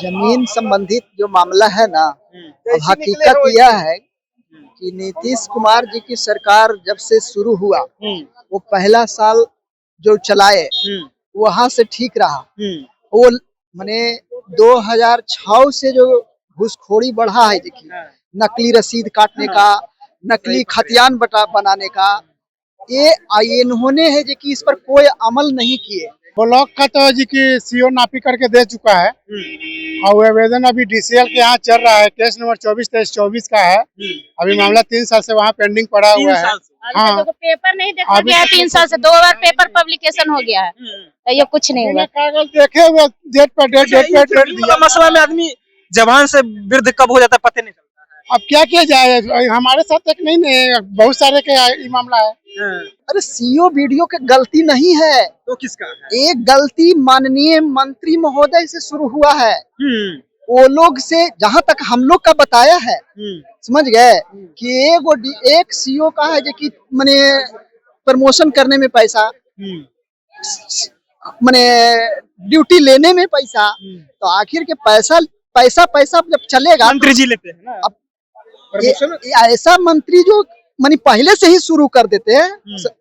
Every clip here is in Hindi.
जमीन संबंधित जो मामला है ना, अब हकीकत यह है कि नीतीश कुमार जी की सरकार जब से शुरू हुआ, वो पहला साल जो चलाए वहां से ठीक रहा। वो माने 2006 से जो घूसखोरी बढ़ा है, देखिए नकली रसीद काटने का, नकली खतियान बनाने का, ये इन्होंने है जो कि इस पर कोई अमल नहीं किए। ब्लॉक का तो जी की सीओ नापी करके दे चुका है और आवेदन अभी डीसीएल के यहाँ चल रहा है। केस नंबर 24/23/24 का है। अभी मामला 3 साल से वहाँ पेंडिंग पड़ा हुआ है। हाँ, पेपर नहीं देखा गया है 3 साल से, 2 बार पेपर पब्लिकेशन हो गया है, तो ये कुछ नहीं हुआ। कागज देखे हुए डेट पे डेट दिया। मसला में आदमी जवान से वृद्ध कब हो जाता है पता नहीं चलता है। अब क्या किया जाए, हमारे साथ एक नहीं बहुत सारे के ये मामला है। अरे सीओ वीडियो के गलती नहीं है, तो किसका है? एक गलती माननीय मंत्री महोदय से शुरू हुआ है। वो लोग से जहां तक हम लोग का बताया है, समझ गए कि एक सीओ का है जो कि माने प्रमोशन करने में पैसा, माने ड्यूटी लेने में पैसा, तो आखिर के पैसा जब चलेगा मंत्री जी लेते हैं ना। अब ऐसा मंत्री जो मानी पहले से ही शुरू कर देते हैं,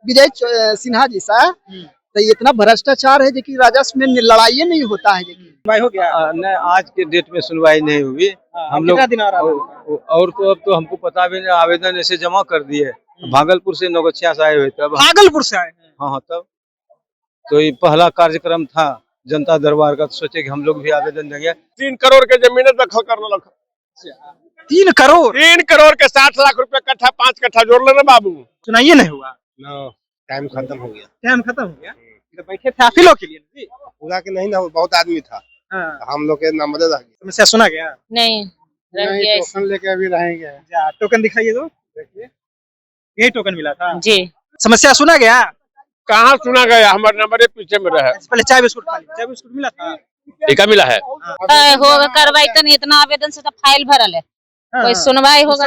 विजय सिन्हा जी सा, तो इतना भ्रष्टाचार है जो कि राजस्व में लड़ाई नहीं होता है। भाई हो गया न आज के डेट में सुनवाई नहीं हुई। हम लोग और तो अब तो हमको पता भी नहीं, आवेदन ऐसे जमा कर दिए। भागलपुर से नौगछिया से आए हुए थे। भागलपुर से आए हैं? हाँ तब तो ये पहला कार्यक्रम था जनता दरबार का, तो सोचे कि हम लोग भी आवेदन देंगे। 3 करोड़ के जमीन दखल करने लगा। 3 करोड़ 3 करोड़ के 60 लाख रुपए कट्ठा, 5 कट्ठा जोड़ लेना बाबू। सुनाइए नहीं हुआ। टाइम खत्म हो गया। टाइम खत्म हो गया। तो बैठे थे आप ही लोग के लिए जी? पूरा के नहीं ना, बहुत आदमी था। हम लोग के नंबर रह गया। समस्या सुना गया? नहीं, टोकन लेके अभी रहेंगे। टोकन दिखाइए तो देखिए, यही टोकन मिला था जी। समस्या सुना गया? कहाँ सुना गया, हमारे नंबर पीछे में रहा। पहले चाय बिस्कुट खा लिया। चाय बिस्कुट मिला था? टीका मिला है। होगा कार्रवाई तो नहीं, इतना आवेदन से तो फाइल भरल है, कोई सुनवाई होगा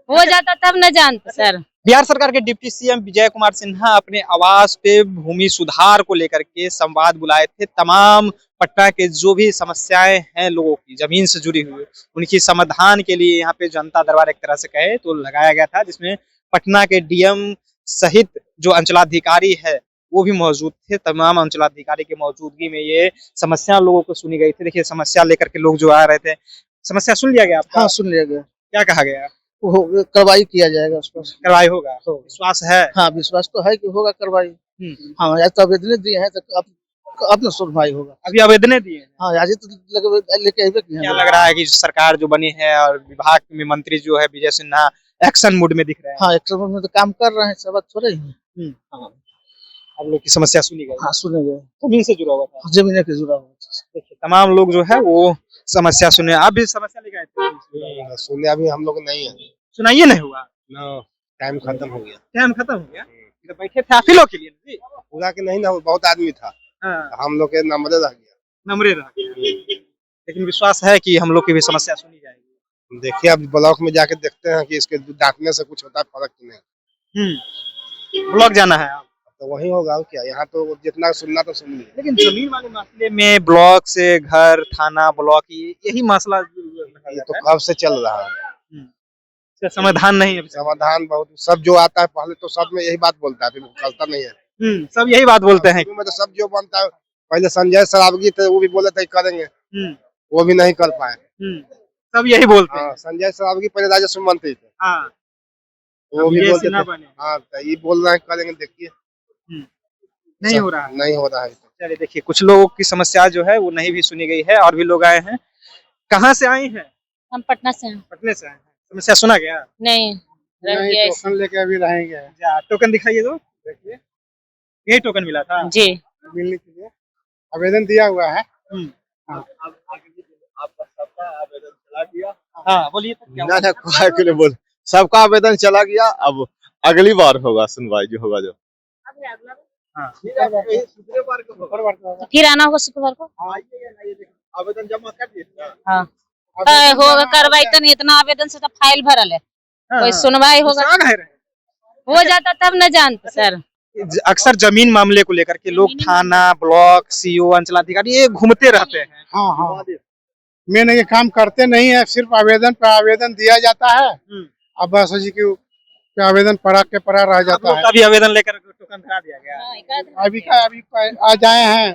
हो जाता तब न जानते सर। बिहार सरकार के डिप्टी सीएम विजय कुमार सिन्हा अपने आवास पे भूमि सुधार को लेकर के संवाद बुलाए थे। तमाम पटना के जो भी समस्याएं हैं लोगों की जमीन से जुड़ी हुई, उनकी समाधान के लिए यहाँ पे जनता दरबार एक तरह से कहे तो लगाया गया था, जिसमें पटना के डीएम सहित जो अंचलाधिकारी है वो भी मौजूद थे। तमाम अंचलाधिकारी की मौजूदगी में ये समस्या लोगों को सुनी गई थी। देखिए समस्या लेकर के लोग जो आ रहे थे। समस्या सुन लिया गया आपका? हाँ, सुन लिया गया। क्या कहा गया? कार्रवाई किया जाएगा उस पर। कार्रवाई होगा, विश्वास है? हाँ, विश्वास तो है कि होगा कार्रवाई। हाँ, आज तो आवेदन दिए हैं तो अब न सुनवाई होगा। अभी आवेदन दिए हैं? हाँ, आज तो लेके आए। क्या लग रहा है कि सरकार जो बनी है और विभाग में मंत्री जो है विजय सिन्हा एक्शन मूड में दिख रहे हैं? हाँ, एक्शन मूड में तो काम कर रहे हैं, सब बात थोड़े ही। आप लोग की समस्या सुनी गई? हाँ, सुने गए। जमीन से जुड़ा हुआ था? जमीन से जुड़ा हुआ। देखिए तमाम लोग जो है वो समस्या सुने। आप भी समस्या लेके आए थे? सुने अभी हम लोग नहीं है। सुनाइए नहीं हुआ। टाइम खत्म हो गया। टाइम खत्म हो गया। तो बैठे थे आप ही लोग के लिए जी? पूरा के नहीं ना, बहुत आदमी था। हम लोग के नंबर रह गया। नंबरे रह गया। लेकिन विश्वास है कि हम लोग की भी समस्या सुनी जाएगी। देखिए अब ब्लॉक में जाके देखते हैं कि इसके डांटने से कुछ होता है फर्क की नहीं। ब्लॉक जाना है आप? तो वही होगा क्या, यहाँ तो जितना सुनना तो सुन लिया। लेकिन जमीन वाले मसले में ब्लॉक से घर, थाना, ब्लॉक, यही मसला ये तो कब से चल रहा है। समाधान नहीं है। समाधान बहुत सब जो आता है पहले तो सब में यही बात बोलता है, फिर करता नहीं है। सब यही बात बोलते हैं। में तो सब जो बनता है, पहले संजय सरावगी थे वो भी बोले थे करेंगे, वो भी नहीं कर पाए। सब यही बोलते हैं। संजय सरावगी पहले राजस्व मंत्री थे। वो भी बोलते थे। हाँ, ये बोल रहे हैं करेंगे, देखिए नहीं हो रहा है। नहीं हो रहा है। चलिए देखिए कुछ लोगों की समस्या जो है वो नहीं भी सुनी गई है और भी लोग आए हैं। कहाँ से आए हैं? हम पटना से हैं। पटने से आए हैं। समस्या सुना गया? नहीं, टोकन लेके अभी रहेंगे। टोकन दिखाइए तो देखिए, यही टोकन मिला था जी। मिलने के लिए आवेदन दिया हुआ है। आपका सबका आवेदन चला गया। हाँ बोलिए। बोल सबका आवेदन चला गया। अब अगली बार होगा सुनवाई, जो होगा जो। तो फिर आना होगा शुक्रवार को। आवेदन जमा कर दिए। हाँ, होगा कार्रवाई तो नहीं, इतना आवेदन से तो फाइल भरल है, कोई सुनवाई होगा हो जाता तब न जानते सर। अक्सर जमीन मामले को लेकर के लोग थाना, ब्लॉक, सीओ, अंचलाधिकारी ये घूमते रहते हैं। हाँ। मेन ये काम करते नहीं है, सिर्फ आवेदन पे आवेदन दिया जाता है। अब बस जी की पे आवेदन पड़ा के पड़ा रह जाता है। अभी आवेदन लेकर टोकन धरा दिया गया। अभी आज आए हैं,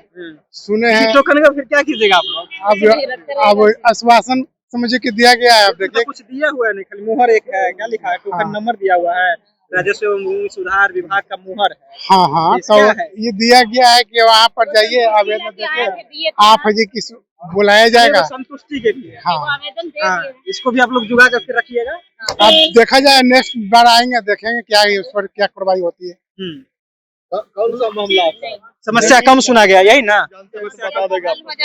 सुने हैं। टोकन का फिर क्या कीजिएगा आप लोग? अब आश्वासन समझिए कि दिया गया है। अब देखिए कुछ दिया हुआ है, नहीं खाली मुहर एक है, क्या लिखा है? टोकन नंबर दिया हुआ है, राजस्व एवं भूमि सुधार विभाग का मुहर है। हाँ हाँ, तो ये दिया गया है कि वहाँ पर जाइए आवेदन देके आप जी की बुलाया जाएगा संतुष्टि के लिए। हाँ, इसको भी आप लोग जुगा करके रखिएगा। अब देखा जाए, नेक्स्ट बार आएंगे देखेंगे क्या उस पर क्या कार्रवाई होती है। कौन सा मामला है? समस्या कम सुना गया, यही ना?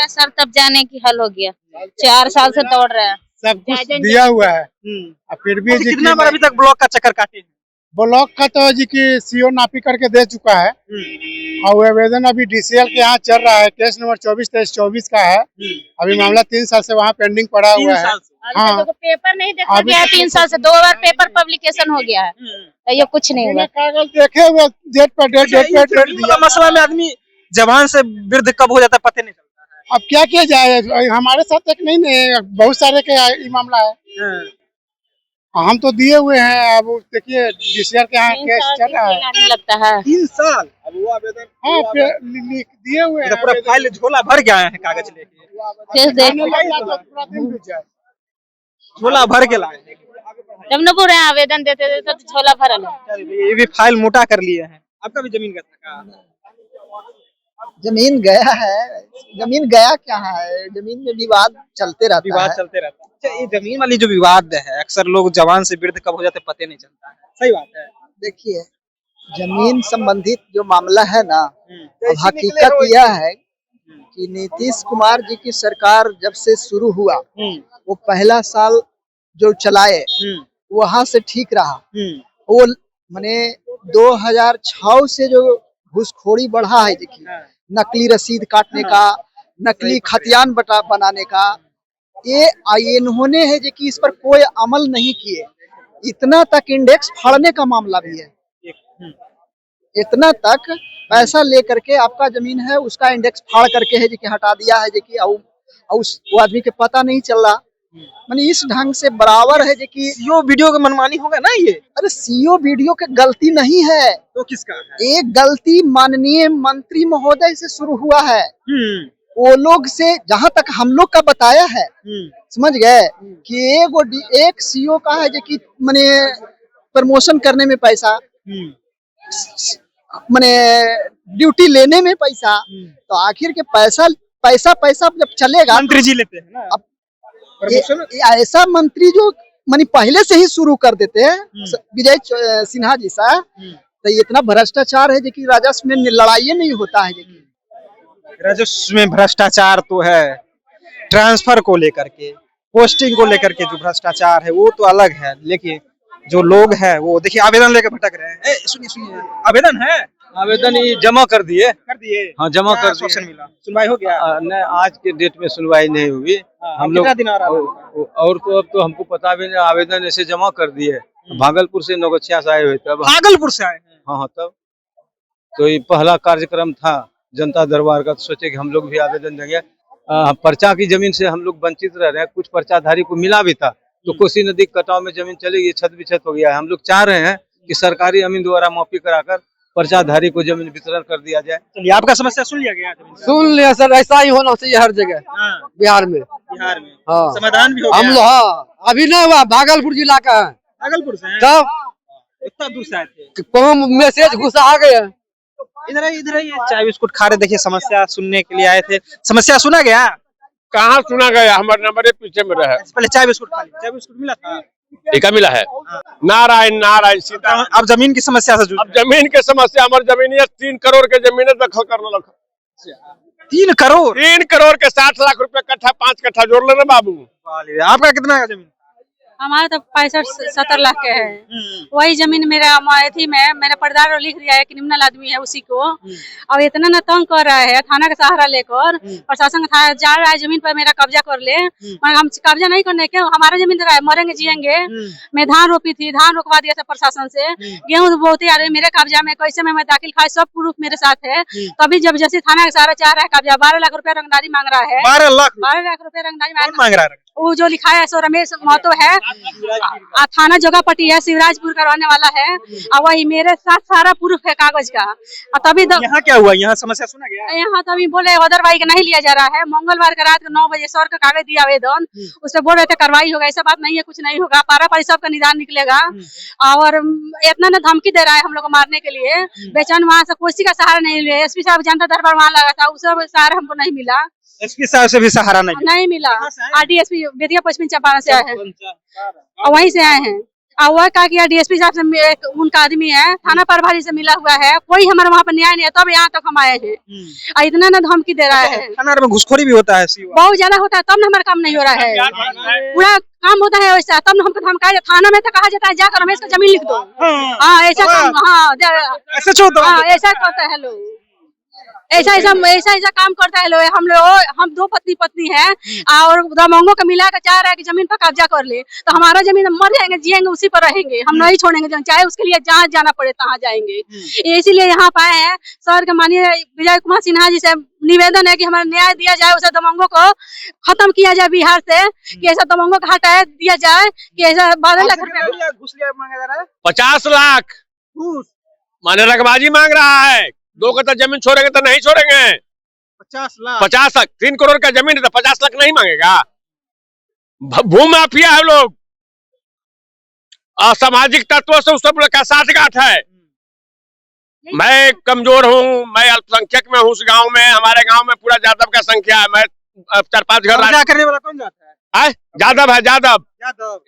सर तब जाने की हल हो गया, 4 साल से दौड़ रहे हैं। सब कुछ दिया हुआ है, फिर भी जी कितना बार अभी तक ब्लॉक का चक्कर काटे हैं? ब्लॉक का तो जी की सीओ नापी करके दे चुका है और आवेदन अभी डीसीएल के यहाँ चल रहा है। केस नंबर 24/23/24 का है। अभी मामला 3 साल से वहाँ पेंडिंग पड़ा हुआ है। हाँ, पेपर नहीं देखा गया है 3 साल से, 2 बार पेपर पब्लिकेशन हो गया है, तो ये कुछ नहीं हुआ। कागज देखे हुए डेट पर डेट दिया। मसला में आदमी जवान से वृद्ध कब हो जाता है पता नहीं चलता है। अब क्या किया जाए, हमारे साथ एक नहीं बहुत सारे के ये मामला है। हम तो दिए हुए हैं। अब देखिए डीसीआर के यहाँ केस चल रहा है। लगता है 3 साल। अब वो आवेदन हाँ दिए हुए हैं। पूरा फाइल झोला भर गया है कागज लेके, झोला भर के लाए। जब न पूरे आवेदन देते थे तो झोला भरल है। ये भी फाइल मोटा कर लिए हैं। आपका भी जमीन का था? जमीन गया है, जमीन गया क्या है, जमीन में विवाद चलते रहता है। विवाद चलते रहता है। अच्छा, ये जमीन वाली जो विवाद है, अक्सर लोग जवान से वृद्ध कब हो जाते पता नहीं चलता है। सही बात है। देखिए, जमीन संबंधित जो मामला है ना, अब हकीकत यह है कि नीतीश कुमार जी की सरकार जब से शुरू हुआ, वो पहला साल जो चलाए वहां से ठीक रहा। वो माने 2006 से जो घूसखोरी बढ़ा है, देखिए नकली रसीद काटने का, नकली खतियान बनाने का, ये इन्होंने है कि इस पर कोई अमल नहीं किए। इतना तक इंडेक्स फाड़ने का मामला भी है, इतना तक पैसा लेकर के आपका जमीन है उसका इंडेक्स फाड़ करके है कि हटा दिया है कि वो आदमी के पता नहीं चल रहा। माने इस ढंग से बराबर है कि सीओ वीडियो का मनमानी होगा ना ये। अरे सीओ वीडियो के गलती नहीं है, तो किसका है? एक गलती माननीय मंत्री महोदय से शुरू हुआ है। वो लोग से जहां तक हम लोग का बताया है, समझ गए कि एक सीओ का है कि माने प्रमोशन करने में पैसा, माने ड्यूटी लेने में पैसा, तो आखिर के पैसा जब चलेगा मंत्री जी लेते हैं ना। अब ऐसा मंत्री जो मानी पहले से ही शुरू कर देते हैं, विजय सिन्हा जी सा, तो इतना भ्रष्टाचार है कि राजस्व में लड़ाई नहीं होता है। राजस्व में भ्रष्टाचार तो है, ट्रांसफर को लेकर के, पोस्टिंग को लेकर के जो भ्रष्टाचार है वो तो अलग है, लेकिन जो लोग हैं वो देखिए आवेदन लेकर भटक रहे हैं। सुनिए, आवेदन है, आवेदन ये जमा कर दिए। हाँ, जमा कर दिए। मिला, सुनवाई हो गया? नहीं, आज के डेट में सुनवाई नहीं हुई। हम लोग और तो अब तो हमको पता भी नहीं, आवेदन ऐसे जमा कर दिए। भागलपुर से नौगछिया से आए हुए थे। भागलपुर से आए हैं? हाँ, तब तो ये पहला कार्यक्रम था जनता दरबार का, तो सोचे कि हम लोग भी आवेदन देंगे। पर्चा की जमीन से हम लोग वंचित रह रहे हैं, कुछ पर्चाधारी को मिला भी था, तो कोसी नदी कटाव में जमीन चली गई, छत विछत हो गया है। हम लोग चाह रहे हैं कि सरकारी अमीन द्वारा माफी कराकर पर्चाधारी को जमीन वितरण कर दिया जाए। चलिए, आपका समस्या सुन लिया गया? सुन लिया सर, ऐसा ही होना चाहिए हर जगह। बिहार में हाँ, समाधान भी हो हम लोग। हाँ, अभी नहीं हुआ, भागलपुर जिला का है। भागलपुर से? तब इतना दूर से आए थे? कौन मैसेज घुसा आ गया। इधर ही चाय बिस्कुट खा रहे, देखिए समस्या सुनने के लिए आए थे। समस्या सुना गया? कहाँ सुना गया, हमारे नंबर पीछे में रहे। पहले चाय बिस्कुट खा ली। चाय बिस्कुट मिला था? टीका मिला है। नारायण नारायण सीता। अब जमीन की समस्या से अब जमीन की समस्या, हमारी जमीन 3 करोड़ के जमीन दखल करने लगा। 3 करोड़? 3 करोड़ के 60 लाख रुपए कट्ठा, 5 कट्ठा जोड़ लेना बाबू। आपका कितना है जमीन? हमारा तो 65-70 लाख के है। वही जमीन मेरा थी में मेरा पर्दार लिख दिया है कि निम्नल आदमी है उसी को। और इतना न तंग कर रहा है थाना का सहारा लेकर, प्रशासन था जा रहा है जमीन पर मेरा कब्जा कर ले, मगर हम कब्जा नहीं करने के, हमारा जमीन दे रहा है, मरेंगे जिएंगे। मैं धान रोपी थी, धान रोकवा दिया था प्रशासन से, गेहूँ बहुत ही आ रही मेरे कब्जा में, कैसे में मैं दाखिल खाए, सब प्रूफ मेरे साथ है। तभी जबरदस्ती थाना का सहारा चाह रहा है कब्जा, 12 लाख रुपया रंगदारी मांग रहा है। 12 लाख रुपया रंगदारी मांग रहा है। वो जो लिखा है सो रमेश महतो है, थाना जोगापट्टी है, शिवराजपुर का रहने वाला है, और वही मेरे साथ सारा प्रूफ है कागज का। तभी यहाँ क्या हुआ, यहाँ समस्या सुना गया? यहाँ तभी बोले अदरवाई का नहीं लिया जा रहा है। मंगलवार का रात को 9 बजे सर का कागज दिया आवेदन, उससे बोल रहे थे कार्रवाई होगा, ऐसा बात नहीं है, कुछ नहीं होगा, पारा पारी सबका निदान निकलेगा। और इतना न धमकी दे रहा है हम लोग को मारने के लिए। बेचैन वहाँ से किसी का सहारा नहीं लिया। एसपी साहब जनता दरबार वहाँ लगा था, उसका सहारा हमको नहीं मिला। एसपी साहब से भी सहारा नहीं मिला। आरडीएसपी बेतिया पश्चिमी चंपारण से आए हैं और वहीं से आए हैं। और वह कहा कि डीएसपी साहब से उनका आदमी है, थाना प्रभारी से मिला हुआ है, कोई हमारे वहाँ पर न्याय नहीं है, तब यहाँ तक हम आए हैं। और इतना न धमकी दे रहा है। थाना में घुसखोरी भी होता है, बहुत ज्यादा होता है, तब न हमारा काम नहीं हो रहा है। पूरा काम होता है वैसा, तब न हमको धमकाया। थाना में तो कहा जाता है जाकर रमेश का जमीन लिख दो। हाँ ऐसा काम, हाँ ऐसा करता है लोग, ऐसा काम करता है लोग। हम 2 पत्नी है और दमंगों का मिला कर चाह रहा है कि जमीन पर कब्जा कर ले, तो हमारा जमीन मर जाएंगे जिएंगे उसी पर रहेंगे, हम नहीं छोड़ेंगे, चाहे उसके लिए जहाँ जाना पड़े तहाँ जाएंगे। इसीलिए यहाँ पे आए हैं। सर के माननीय विजय कुमार सिन्हा जी से निवेदन है कि हमारा न्याय दिया जाए, उसे दमंगों को खत्म किया जाए बिहार से, कि ऐसा दमंगों का हटाया दिया जाए, कि ऐसा 12 लाख रुपया घुस लिया मांगा जा रहा है। 50 लाख माने रकबाजी मांग रहा है। 2 कट्ठा जमीन छोड़ेंगे तो नहीं छोड़ेंगे। 50 लाख 3 करोड़ का जमीन है तो 50 लाख नहीं मांगेगा। भूमि माफिया है लोग, असामाजिक तत्वों से उस सब का साठगांठ है। मैं कमजोर हूँ, मैं अल्पसंख्यक में हूँ उस गांव में, हमारे गांव में पूरा यादव का संख्या है। मैं 4-5 घर करने वाला कौन जाता है? यादव है, यादव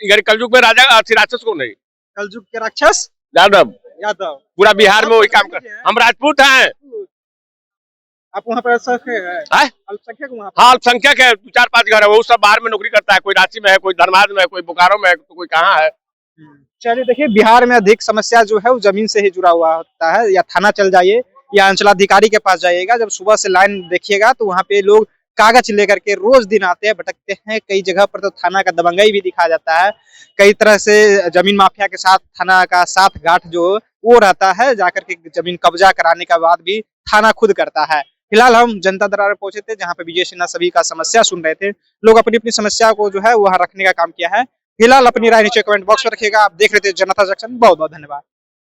इधर कलयुग में राजा राक्षस को नहीं, कलयुग के राक्षस यादव पूरा बिहार में वही काम कर। हैं? हम राजपूत हैं। आप वहाँ पर अल्पसंख्यक वहाँ हाँ अल्पसंख्यक है, 4-5 घर है, वो सब बाहर में नौकरी करता है, कोई रांची में है, कोई धनबाद में है, कोई बोकारो में है, तो कोई कहाँ है। चलिए देखिए, बिहार में अधिक समस्या जो है वो जमीन से ही जुड़ा हुआ होता है। या थाना चल जाइए या अंचलाधिकारी के पास जाइएगा, जब सुबह से लाइन देखिएगा तो वहाँ पे लोग कागज लेकर के रोज दिन आते हैं, भटकते हैं। कई जगह पर तो थाना का दबंगई भी दिखाया जाता है। कई तरह से जमीन माफिया के साथ थाना का साथ गांठ जो वो रहता है, जाकर के जमीन कब्जा कराने के बाद भी थाना खुद करता है। फिलहाल हम जनता दरबार पहुंचे थे, जहाँ पे विजय सिन्हा सभी का समस्या सुन रहे थे। लोग अपनी अपनी समस्या को जो है वहाँ रखने का काम किया है। फिलहाल अपनी राय नीचे कमेंट बॉक्स में रखिएगा। आप देख रहे थे जनता जंक्शन। बहुत बहुत धन्यवाद।